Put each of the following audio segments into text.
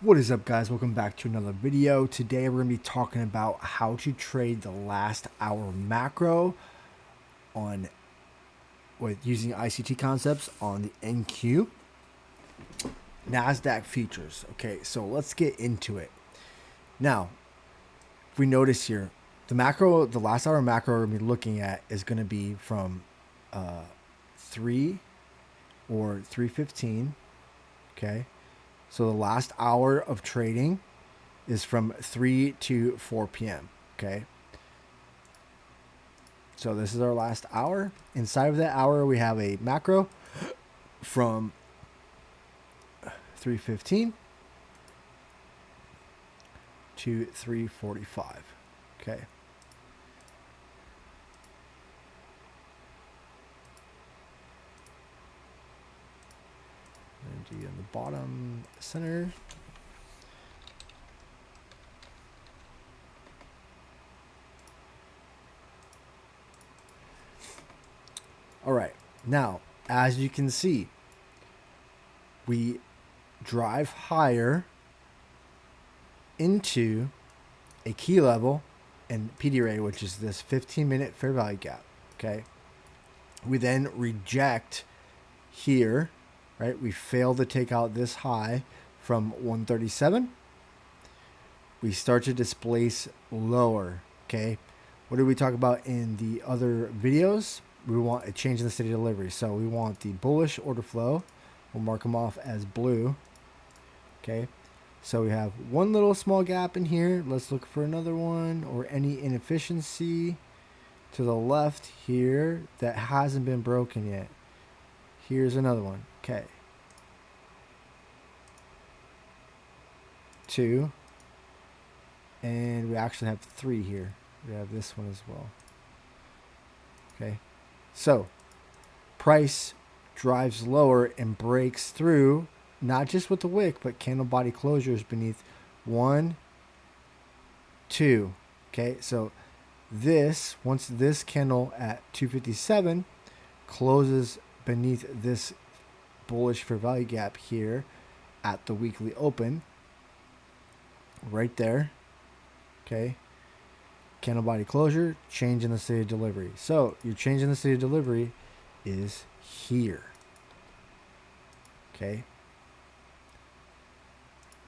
What is up, guys? Welcome back to another video. Today we're going to be talking about how to trade the last hour macro with using ICT concepts on the NQ NASDAQ futures. Okay, so let's get into it. Now, if we notice here, the last hour macro we're going to be looking at is going to be from 3 or 3:15. Okay. So the last hour of trading is from 3 to 4 p.m. Okay. So this is our last hour. Inside of that hour, we have a macro from 3:15 to 3:45. Okay. Energy in the bottom center. All right. Now, as you can see, we drive higher into a key level and PD rate, which is this 15-minute fair value gap. Okay. We then reject here. Right, we fail to take out this high from 137. We start to displace lower. Okay, what did we talk about in the other videos? We want a change in the state of delivery. So we want the bullish order flow. We'll mark them off as blue. Okay, so we have one little small gap in here. Let's look for another one or any inefficiency to the left here that hasn't been broken yet. Here's another one. Okay. 2. And we actually have 3 here. We have this one as well. Okay. So, price drives lower and breaks through, not just with the wick, but candle body closures beneath 1, 2. Okay. So, once this candle at 257 closes beneath this bullish fair value gap here at the weekly open, right there. Okay, candle body closure, change in the state of delivery. So your change in the state of delivery is here. Okay,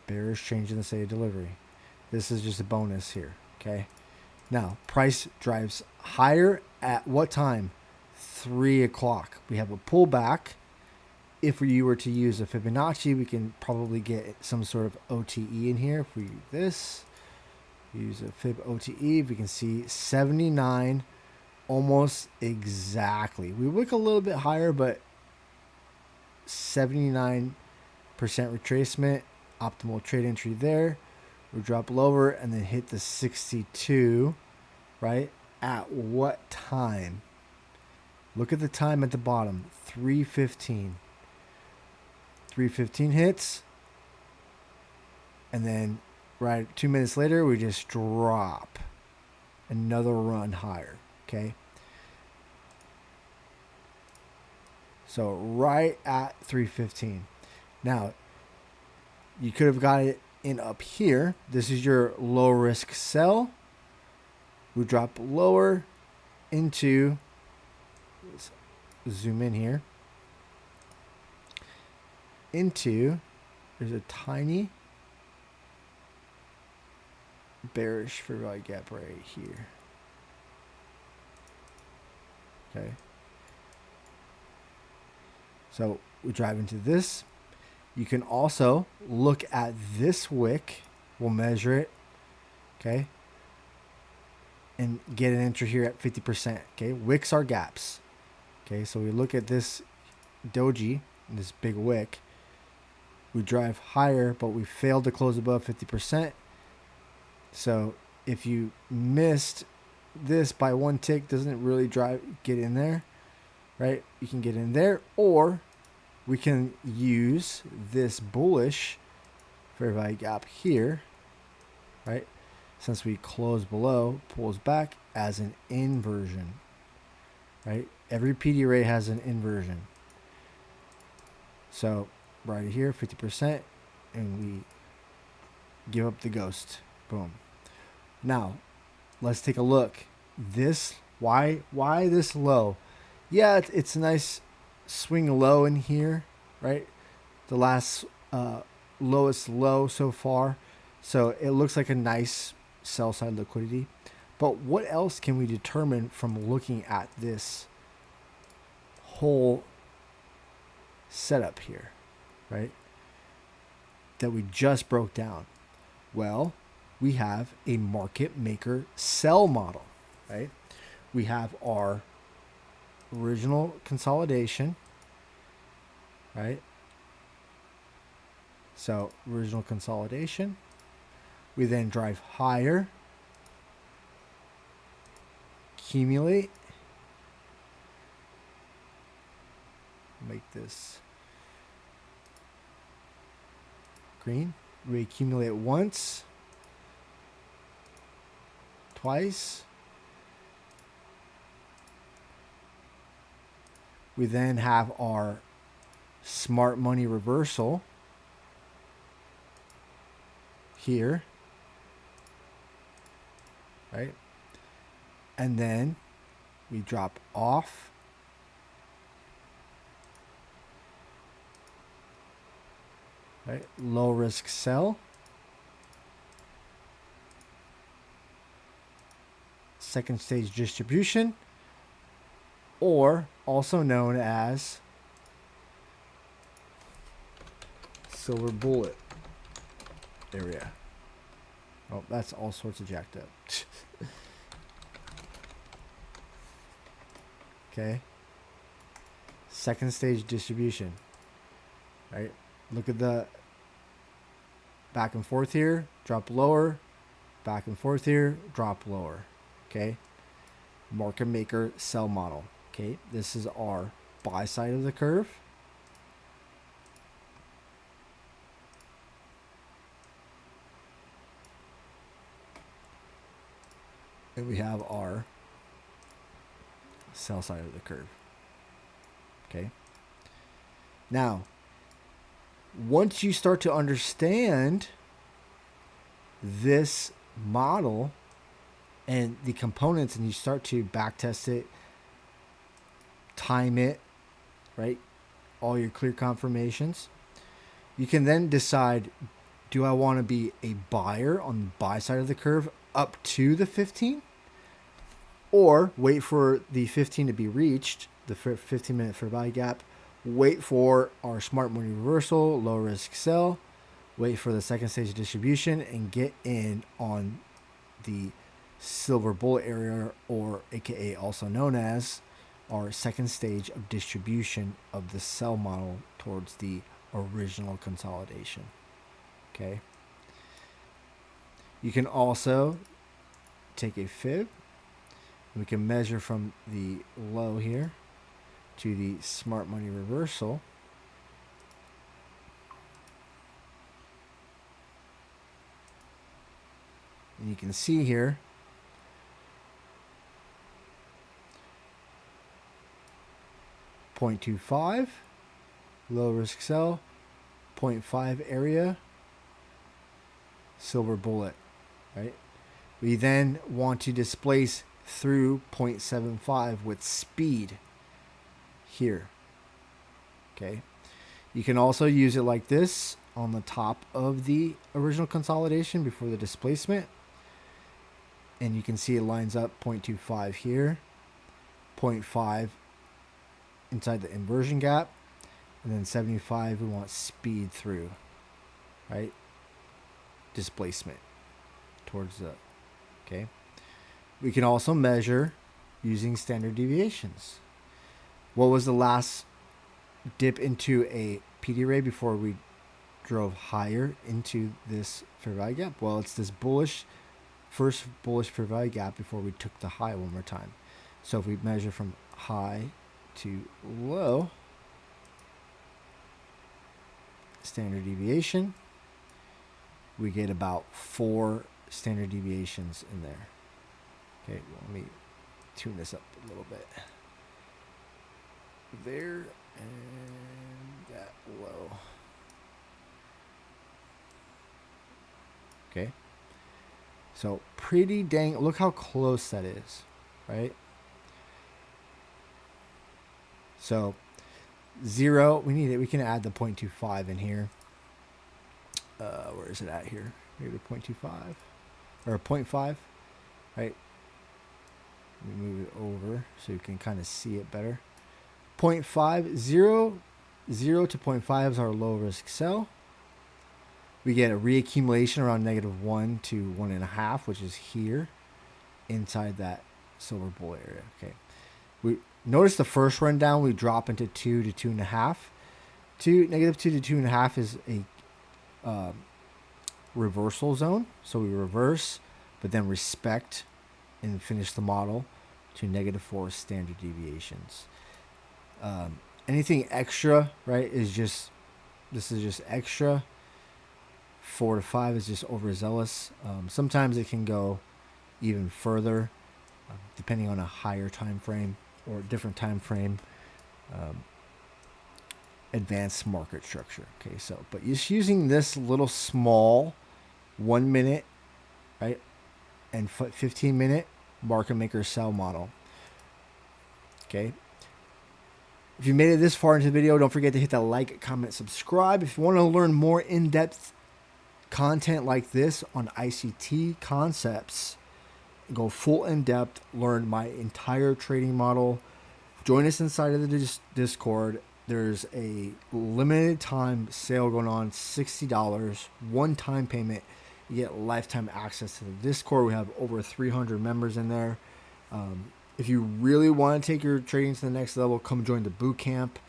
bearish change in the state of delivery. This is just a bonus here. Okay, now price drives higher at what time? 3 o'clock. We have a pullback. If you were to use a Fibonacci, we can probably get some sort of OTE in here. If we use this, use a Fib OTE, we can see 79 almost exactly. We wick a little bit higher, but 79% retracement, optimal trade entry there. We drop lower and then hit the 62, right? At what time? Look at the time at the bottom, 3:15. 3:15 hits, and then right 2 minutes later, we just drop another run higher. Okay. So right at 3:15. Now, you could have got it in up here. This is your low risk sell. We drop lower into, let's zoom in here, into, there's a tiny bearish fair value gap right here. Okay. So we drive into this. You can also look at this wick. We'll measure it. Okay. And get an entry here at 50%. Okay. Wicks are gaps. Okay. So we look at this doji, this big wick. We drive higher, but we failed to close above 50%. So if you missed this by one tick, doesn't it really get in there, right? You can get in there, or we can use this bullish fair value gap here, right? Since we close below, pulls back as an inversion, right? Every PD rate has an inversion. So right here, 50%, and we give up the ghost. Boom. Now, let's take a look. This, why this low? Yeah, it's a nice swing low in here, right? The last lowest low so far. So it looks like a nice sell side liquidity. But what else can we determine from looking at this whole setup here, right? That we just broke down. Well, we have a market maker sell model, right? We have our original consolidation, right? So original consolidation. We then drive higher, accumulate, make this green. We accumulate once, twice. We then have our smart money reversal here, right? And then we drop off. Right? Low risk sell. Second stage distribution, or also known as silver bullet area. Oh, that's all sorts of jacked up. Okay. Second stage distribution. Right? Look at the back and forth here, drop lower, back and forth here, drop lower. Okay. Market maker sell model. Okay. This is our buy side of the curve. And we have our sell side of the curve. Okay. Now, once you start to understand this model and the components, and you start to back test it, time it, right? All your clear confirmations, you can then decide, do I want to be a buyer on the buy side of the curve up to the 15, or wait for the 15 to be reached, the 15-minute fair value gap, wait for our smart money reversal, low risk sell, wait for the second stage distribution, and get in on the silver bullet area, or aka also known as our second stage of distribution of the sell model towards the original consolidation. Okay. You can also take a fib. We can measure from the low here to the smart money reversal. And you can see here .25 low risk sell, 0.5 area, silver bullet, right? We then want to displace through 0.75 with speed here. Okay. You can also use it like this on the top of the original consolidation before the displacement. And you can see it lines up 0.25 here, 0.5 inside the inversion gap, and then 75 we want speed through, right? Displacement towards the, okay. We can also measure using standard deviations. What was the last dip into a PD ray before we drove higher into this fair value gap? Well, it's this first bullish fair value gap before we took the high one more time. So if we measure from high to low, standard deviation, we get about 4 standard deviations in there. Okay, well, let me tune this up a little bit. There and that low. Okay. So pretty dang, look how close that is, right? So 0, we can add the 0.25 in here. Where is it at here? Maybe 0.25 or 0.5, right? Let me move it over so you can kind of see it better. 0.5, 0 to 0.5 is our low risk sell. We get a reaccumulation around -1 to 1.5, which is here inside that silver bull area. Okay. We notice the first rundown, we drop into 2 to 2.5. -2 to 2.5 is a reversal zone. So we reverse, but then respect and finish the model to -4 standard deviations. Anything extra, right, this is just extra. 4 to 5 is just overzealous. Sometimes it can go even further, depending on a higher time frame or a different time frame. Advanced market structure. Okay, so but just using this little small 1 minute, right, and 15-minute market maker sell model. Okay. If you made it this far into the video, don't forget to hit that like, comment, subscribe. If you want to learn more in-depth content like this on ICT concepts, go full in-depth, learn my entire trading model, join us inside of the Discord. There's a limited time sale going on, $60, one-time payment. You get lifetime access to the Discord. We have over 300 members in there. If you really want to take your trading to the next level, come join the boot camp.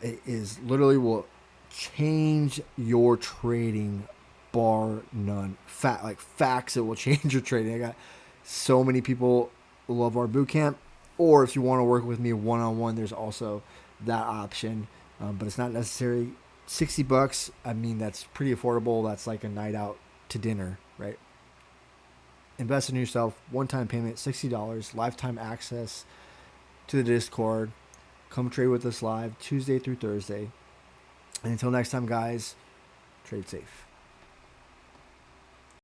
It is literally will change your trading, bar none. Facts, it will change your trading. I got so many people who love our boot camp. Or if you want to work with me one-on-one, there's also that option. But it's not necessary. $60. I mean, that's pretty affordable. That's like a night out to dinner, right? Invest in yourself. One-time payment, $60. Lifetime access to the Discord. Come trade with us live Tuesday through Thursday. And until next time, guys, trade safe.